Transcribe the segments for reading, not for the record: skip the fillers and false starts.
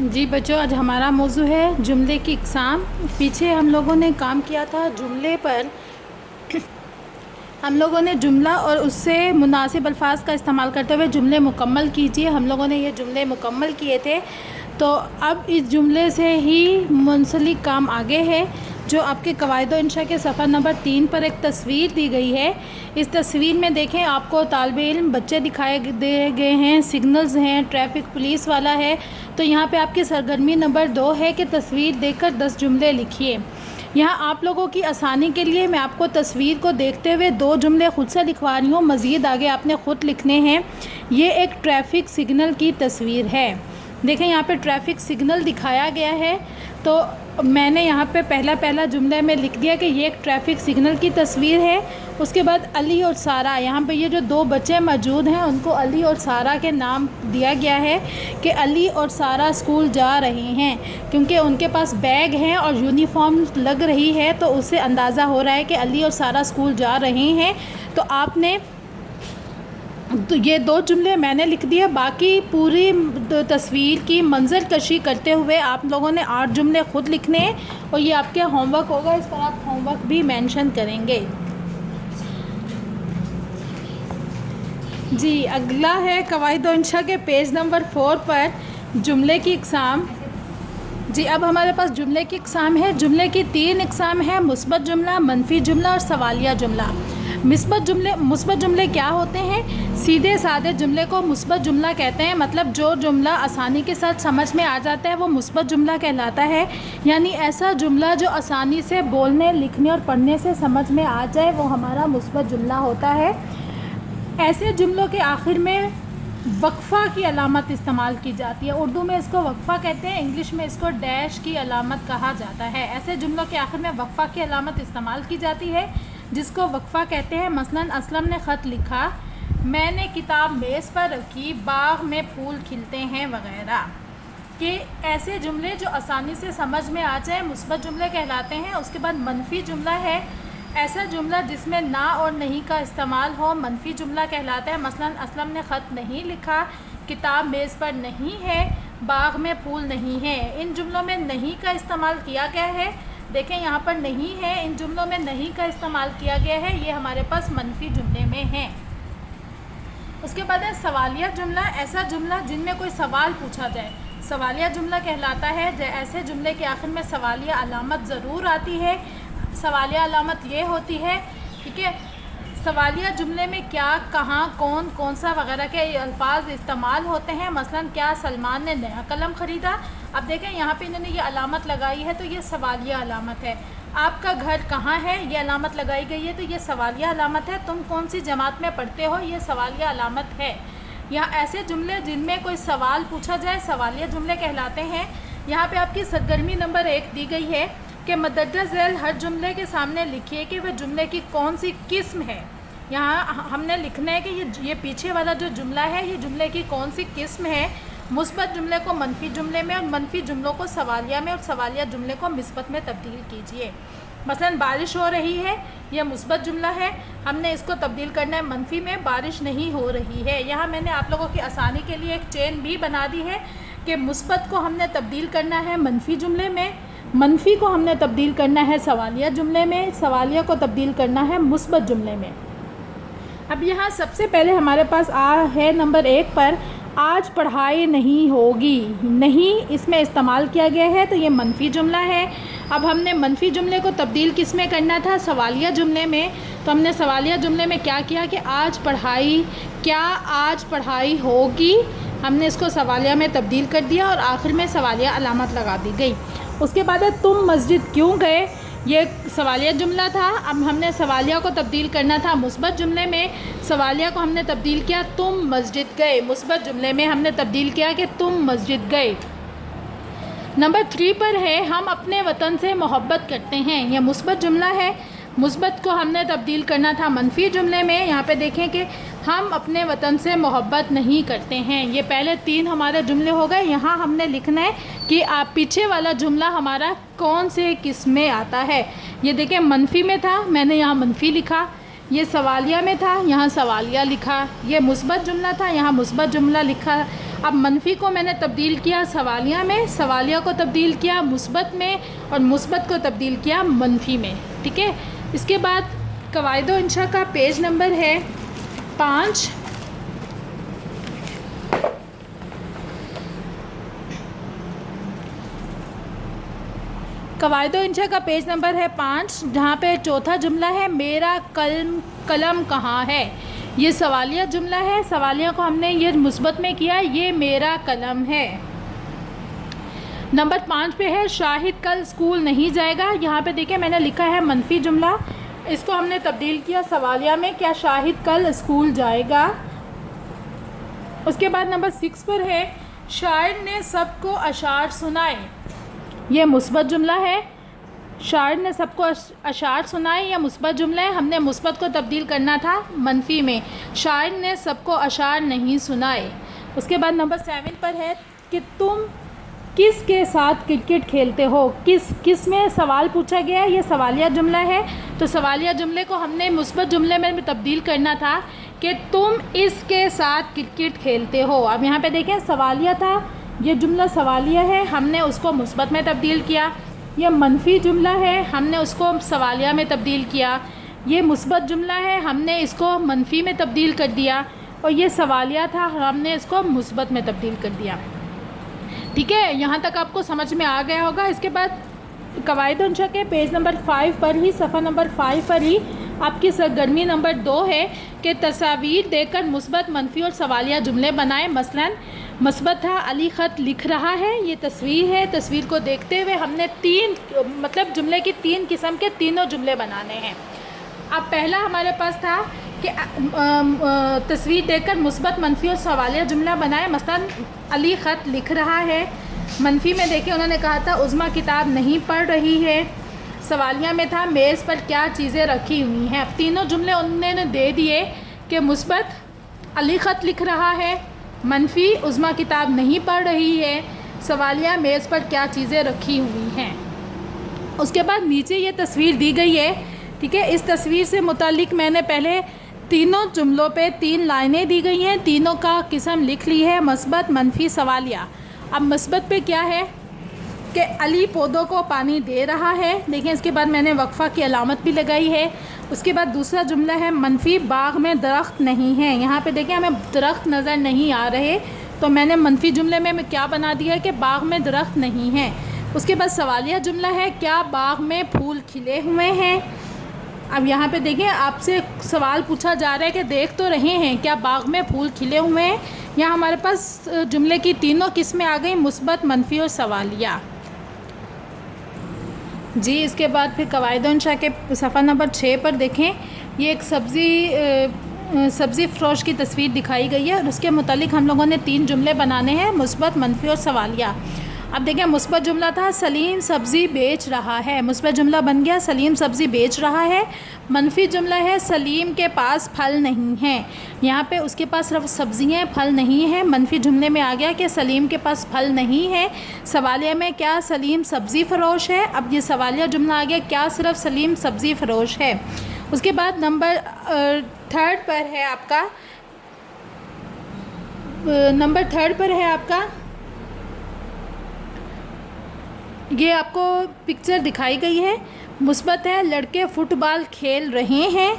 जी बच्चों, आज हमारा मौजू है जुमले की इकसाम। पीछे हम लोगों ने काम किया था जुमले पर। हम लोगों ने जुमला और उससे मुनासिब अल्फाज का इस्तेमाल करते हुए जुमले मुकम्मल कीजिए। हम लोगों ने ये जुमले मुकम्मल किए थे। तो अब इस जुमले से ही मुंसलिक काम आगे है, जो आपके कवायद इंशा के सफ़ा नंबर 3 पर एक तस्वीर दी गई है। इस तस्वीर में देखें, आपको तालिब इल्म बच्चे दिखाए दे गए हैं, सिग्नल्स हैं, ट्रैफिक पुलिस वाला है। तो यहाँ पे आपकी सरगर्मी नंबर 2 है कि तस्वीर देखकर 10 जुमले लिखिए। यहाँ आप लोगों की आसानी के लिए मैं आपको तस्वीर को देखते हुए 2 जुमले ख़ुद से लिखवा रही हूँ। मज़ीद आगे आपने ख़ुद लिखने हैं। ये एक ट्रैफिक सिग्नल की तस्वीर है। देखें, यहाँ पे ट्रैफिक सिग्नल दिखाया गया है। तो मैंने यहाँ पे पहला जुमला में लिख दिया कि ये एक ट्रैफिक सिग्नल की तस्वीर है। उसके बाद अली और सारा, यहाँ पे ये जो 2 बच्चे मौजूद हैं उनको अली और सारा के नाम दिया गया है कि अली और सारा स्कूल जा रहे हैं, क्योंकि उनके पास बैग हैं और यूनिफॉर्म लग रही है, तो उससे अंदाज़ा हो रहा है कि अली और सारा स्कूल जा रहे हैं। तो आपने तो ये 2 जुमले मैंने लिख दिए। बाकी पूरी तस्वीर की मंजर कशी करते हुए आप लोगों ने 8 जुमले ख़ुद लिखने हैं और ये आपके होमवर्क होगा। इस पर आप होमवर्क भी मेंशन करेंगे। जी, अगला है कवायद इंशा के पेज नंबर 4 पर जुमले की इकसाम। जी, अब हमारे पास जुमले की इकसाम है। जुमले की 3 इकसाम है: मुस्बत जुमला, मनफी जुमला और सवालिया जुमला। मुस्बत जुमले क्या होते हैं? सीधे सादे जुमले को मुस्बत जुमला कहते हैं। मतलब जो जुमला आसानी के साथ समझ में आ जाता है वो मुस्बत जुमला कहलाता है। यानी ऐसा जुमला जो आसानी से बोलने, लिखने और पढ़ने से समझ में आ जाए, वो हमारा मुस्बत जुमला होता है। ऐसे जुमलों के आखिर में वक्फ़ा की अलामत इस्तेमाल की जाती है। उर्दू में इसको वक्फ़ा कहते हैं, इंग्लिश में इसको डैश की अलामत कहा जाता है। ऐसे जुमलों के आखिर में वक्फ़ा की अलामत इस्तेमाल की जाती है, जिसको वक्फ़ा कहते हैं। मसलन असलम ने ख़त लिखा, मैंने किताब मेज़ पर रखी, बाग में फूल खिलते हैं वग़ैरह। कि ऐसे जुमले जो आसानी से समझ में आ जाए मुस्बत जुमले कहलाते हैं। उसके बाद मनफी जुमला है। ऐसा जुमला जिसमें ना और नहीं का इस्तेमाल हो, मनफी जुमला कहलाता है। मसलन असलम ने ख़त नहीं लिखा, किताब मेज़ पर नहीं है, बाग में फूल नहीं है। इन जुमलों में नहीं का इस्तेमाल किया गया है। देखें, यहाँ पर नहीं है, इन जुमलों में नहीं का इस्तेमाल किया गया है। ये हमारे पास मनफी जुमले में है। उसके बाद है सवालिया जुमला। ऐसा जुमला जिनमें कोई सवाल पूछा जाए, सवालिया जुमला कहलाता है। ऐसे जुमले के आखिर में सवालिया अलामत ज़रूर आती है। सवालिया अलामत ये होती है, ठीक है, सवालिया जुमले में क्या, कहाँ, कौन, कौन सा वगैरह के अल्फाज इस्तेमाल होते हैं। मसलन क्या सलमान ने नया कलम ख़रीदा। अब देखें, यहाँ पे इन्होंने ये अलामत लगाई है, तो ये सवालिया अलामत है। आपका घर कहाँ है, ये अलामत लगाई गई है, तो ये सवालिया अलामत है। तुम कौन सी जमात में पढ़ते हो, ये सवालिया अलामत है। यहाँ ऐसे जुमले जिनमें कोई सवाल पूछा जाए सवालिया जुमले कहलाते हैं। यहाँ पे आपकी सरगर्मी नंबर 1 दी गई है कि मदद्दा झैल हर जुमले के सामने लिखिए कि वह जुमले की कौन सी किस्म है। यहाँ हमने लिखना है कि ये पीछे वाला जो जुमला है ये जुमले की कौन सी किस्म है। मुस्बत जुमले को मनफी जुमले में और मनफी जुमलों को सवालिया में और सवालिया जुमले को मिस्बत में तब्दील कीजिए। मसलन बारिश हो रही है, यह मुस्बत जुमला है, हमने इसको तब्दील करना है मनफी में, बारिश नहीं हो रही है। यहाँ मैंने आप लोगों की आसानी के लिए एक चेन भी बना दी है कि मुस्बत को हमने तब्दील करना है मनफी जुमले में, मनफी को हमने तब्दील करना है सवालिया जुमले में, सवालिया को तब्दील करना है मुस्बत जुमले में। अब यहाँ सबसे पहले हमारे पास है नंबर 1 पर, आज पढ़ाई नहीं होगी। नहीं इसमें इस्तेमाल किया गया है, तो ये मनफी जुमला है। अब हमने मनफी जुमले को तब्दील किस में करना था, सवालिया जुमले में। तो हमने सवालिया जुमले में क्या किया कि आज पढ़ाई, क्या आज पढ़ाई होगी, हमने इसको सवालिया में तब्दील कर दिया और आखिर में सवालिया अलामत लगा दी गई। उसके बाद है तुम मस्जिद क्यों गए, ये सवालिया जुमला था। अब हमने सवालिया को तब्दील करना था मुस्बत जुमले में, सवालिया को हमने तब्दील किया तुम मस्जिद गए, मुस्बत जुमले में हमने तब्दील किया कि तुम मस्जिद गए। नंबर 3 पर है हम अपने वतन से मोहब्बत करते हैं, यह मुस्बत जुमला है। मुस्बत को हमने तब्दील करना था मनफी जुमले में। यहाँ पे देखें कि हम अपने वतन से मोहब्बत नहीं करते हैं। ये पहले 3 हमारे जुमले हो गए। यहाँ हमने लिखना है कि आप पीछे वाला जुमला हमारा कौन से किस्म में आता है। ये देखें, मनफी में था, मैंने यहाँ मनफी लिखा। ये सवालिया में था, यहाँ सवालिया लिखा। ये मुस्बत जुमला था, यहाँ मुस्बत जुमला लिखा। अब मनफ़ी को मैंने तब्दील किया सवालिया में, सवालिया को तब्दील किया मुस्बत में, और मुस्बत को तब्दील किया मनफ़ी में। ठीक है, इसके बाद कवायद इंशा का पेज नंबर है 5। कवायद इंशा का पेज नंबर है 5, जहाँ पे चौथा जुमला है मेरा कलम कहाँ है। ये सवालिया जुमला है, सवालिया को हमने ये मुस्बत में किया, ये मेरा कलम है। नंबर 5 पे है शाहिद कल स्कूल नहीं जाएगा। यहाँ पे देखिए मैंने लिखा है मनफी जुमला, इसको हमने तब्दील किया सवालिया में, क्या शाहिद कल स्कूल जाएगा। उसके बाद नंबर 6 पर है शायर ने सबको अशार सुनाए। ये मुस्बत जुमला है, शायर ने सबको अशार सुनाए, या मुस्बत जुमला है। हमने मुस्बत को तब्दील करना था मनफी में, शायर ने सबको अशार नहीं सुनाए। उसके बाद नंबर 7 पर है कि तुम किस के साथ क्रिकेट खेलते हो। किस में सवाल पूछा गया है, ये सवालिया जुमला है, तो सवालिया जुमले को हमने मुस्बत जुमले में तब्दील करना था कि तुम इसके साथ क्रिकेट खेलते हो। अब यहाँ पे देखें सवालिया था, ये जुमला सवालिया है, हमने उसको मुस्बत में तब्दील किया। ये मनफी जुमला है, हमने उसको सवालिया में तब्दील किया। ये मुस्बत जुमला है, हमने इसको मनफी में तब्दील कर दिया। और ये सवालिया था, हमने इसको मुस्बत में तब्दील कर दिया। ठीक है, यहाँ तक आपको समझ में आ गया होगा। इसके बाद कवायद इंशा के पेज नंबर 5 पर ही, सफ़ा नंबर 5 पर ही आपकी सरगर्मी नंबर 2 है कि तस्वीर देकर मुस्बत, मनफी और सवालिया जुमले बनाए। मसलन मुस्बत था अली ख़त लिख रहा है, ये तस्वीर है, तस्वीर को देखते हुए हमने 3 मतलब जुमले की 3 किस्म के तीनों जुमले बनाने हैं। अब पहला हमारे पास था कि तस्वीर देखकर मुस्बत, मनफी और सवालिया जुमला बनाए। मसलन अली ख़त लिख रहा है, मनफी में देखिए उन्होंने कहा था उज़्मा किताब नहीं पढ़ रही है। सवालिया में था मेज़ पर क्या चीज़ें रखी हुई हैं। अब तीनों जुमले उन्होंने दे दिए कि मुस्बत अली ख़त लिख रहा है, मनफी उज़्मा किताब नहीं पढ़ रही है, सवालिया मेज़ पर क्या चीज़ें रखी हुई हैं। उसके बाद नीचे ये तस्वीर दी गई है। ठीक है, इस तस्वीर से मुतालिक मैंने पहले तीनों जुमलों पे 3 लाइनें दी गई हैं, तीनों का किस्म लिख ली है, मुस्बत, मनफी, सवालिया। अब मुस्बत पे क्या है कि अली पौधों को पानी दे रहा है। देखिए इसके बाद मैंने वक्फ़ा की अलामत भी लगाई है। उसके बाद दूसरा जुमला है मनफी, बाग में दरख्त नहीं है। यहाँ पे देखिए हमें दरख्त नज़र नहीं आ रहे, तो मैंने मनफी जुमले में क्या बना दिया है कि बाग में दरख्त नहीं है। उसके बाद सवालिया जुमला है क्या बाग में फूल खिले हुए हैं। अब यहाँ पे देखिए आपसे सवाल पूछा जा रहा है कि देख तो रहे हैं क्या बाग में फूल खिले हुए हैं। यहाँ हमारे पास जुमले की तीनों किस्में आ गई, मुस्बत, मनफी और सवालिया। जी इसके बाद फिर कवायद इंशा के सफ़ा नंबर 6 पर देखें, ये एक सब्ज़ी फ़रोश की तस्वीर दिखाई गई है और उसके मुतालिक हम लोगों ने 3 जुमले बनाने हैं, मुस्बत, मनफी और सवालिया। अब देखिए मुस्बत जुमला था सलीम सब्ज़ी बेच रहा है, मुस्बत जुमला बन गया सलीम सब्ज़ी बेच रहा है। मनफी जुमला है सलीम के पास फल नहीं है, यहाँ पे उसके पास सिर्फ सब्ज़ियाँ फल नहीं है। मनफी जुमले में आ गया कि सलीम के पास फल नहीं है। सवालिया में क्या सलीम सब्ज़ी फ़रोश है। अब ये सवालिया जुमला आ गया क्या सिर्फ सलीम सब्ज़ी फ़रोश है। उसके बाद नंबर 3 पर है आपका, नंबर 3 पर है आपका, ये आपको पिक्चर दिखाई गई है। मुस्बत है लड़के फुटबॉल खेल रहे हैं।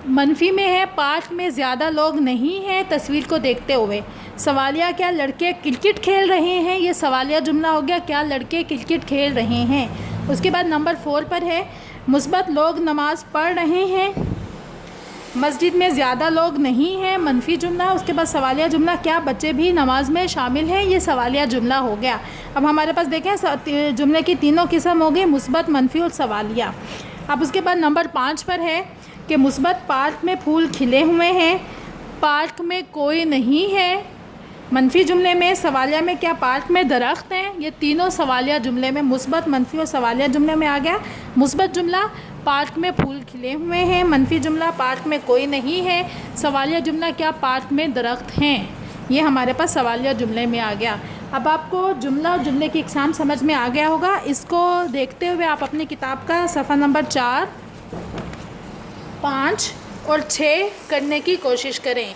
मनफी में है पार्क में ज़्यादा लोग नहीं हैं तस्वीर को देखते हुए। सवालिया क्या लड़के क्रिकेट खेल रहे हैं, ये सवालिया जुमला हो गया क्या लड़के क्रिकेट खेल रहे हैं। उसके बाद नंबर 4 पर है मुस्बत लोग नमाज़ पढ़ रहे हैं, मस्जिद में ज़्यादा लोग नहीं हैं, मनफी जुमला। उसके बाद सवालिया जुमला क्या बच्चे भी नमाज में शामिल हैं, ये सवालिया जुमला हो गया। अब हमारे पास देखें जुमले की तीनों किस्म हो गई, मुस्बत, मनफी और सवालिया। अब उसके बाद नंबर 5 पर है कि मुस्बत पार्क में फूल खिले हुए हैं, पार्क में कोई नहीं है। मनफी जुमले में सवालिया में क्या पार्क में दरख्त हैं। ये तीनों सवालिया जुमले में मुस्बत, मनफी और सवालिया जुमले में आ गया। मुस्बत जुमला पार्क में फूल खिले हुए हैं, मनफी जुमला पार्क में कोई नहीं है, सवालिया जुमला क्या पार्क में दरख्त हैं। ये हमारे पास सवालिया जुमले में आ गया। अब आपको जुमला और जुमले की इकसाम समझ में आ गया होगा। इसको देखते हुए आप अपनी किताब का सफ़ा नंबर 4, 5 और 6 करने की कोशिश करें।